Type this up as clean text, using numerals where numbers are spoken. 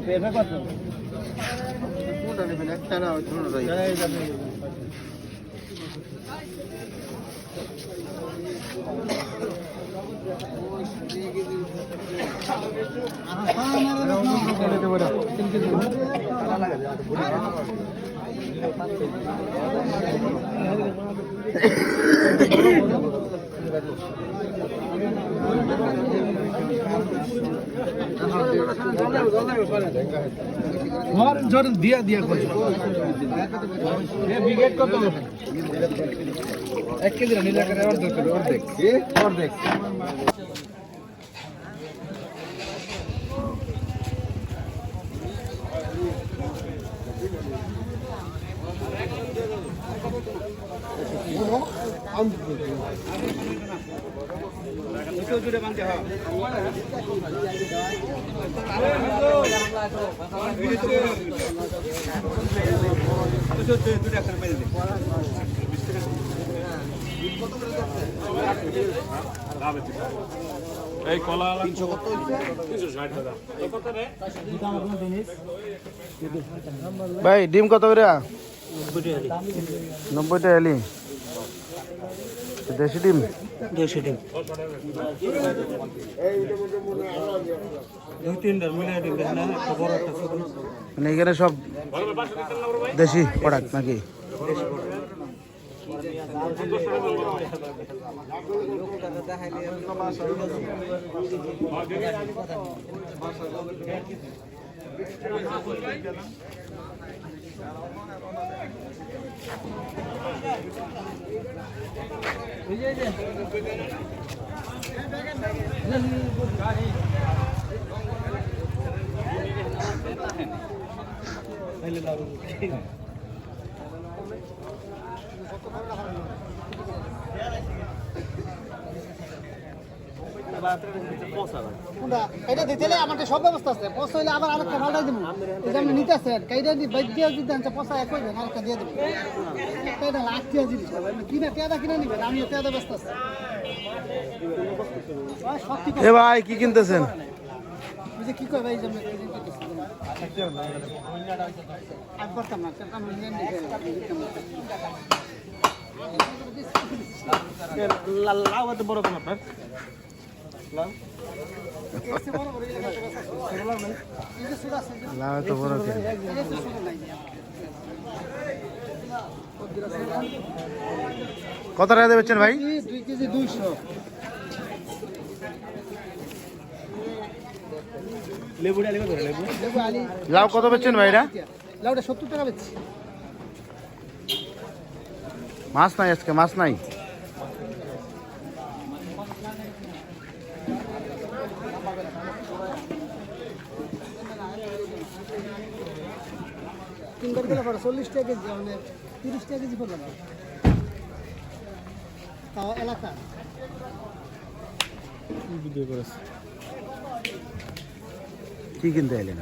পেঁপে কত? কোনটা নেবেন? একটা না দুটোটাই। দিয়া দিয়া কত? বিঘেট কত? 1 কেজি নিলে করে অর্ধেক অর্ধেক অর্ধেক। এই কলা 360 টাকা। ভাই ডিম কত করে? 90 টাকা এলি। দেশি ডিম? দেশি ডিম। মানে এখানে সব দেশি প্রোডাক্ট নাকি? এটা দিতে আমার সব ব্যবস্থা আছে। পয়সা হইলে আবার আরেকটা ভাড়া দিব। এই যে আপনি নিতেছেন কাইটা দিয়ে বাইক দিয়ে যদি দেন পয়সা এক হইবে আরেকটা দিয়ে দেবেন। এটা লাখ টাকা জিনিস কিনা টাকা কিনে নিবেন। আমি টাকা ব্যবস্থা আছে। এ ভাই কি কিনতেছেন? ওই যে কি কয় ভাই যে আজ করতাম না কারণ আমি নিয়ে লাউ এত বড় কোন আপনার? লাউ লাউ তো বড় কেন? কত টাকা দেবেন ভাই? 2 কেজি 200। লেবু ডালি কত লেবু? লেবু আলি লাউ কত বেচছেন ভাই এটা? লাউটা 70 টাকা বেচছি। মাছ নাই আজকে, মাছ নাই। তিনবার গেলে পরে 40 টাকা কেজি মানে 30 টাকা কেজি পড়বে না। তাও এলাকা ভিডিও করেছে। কি কিনতে এলেন?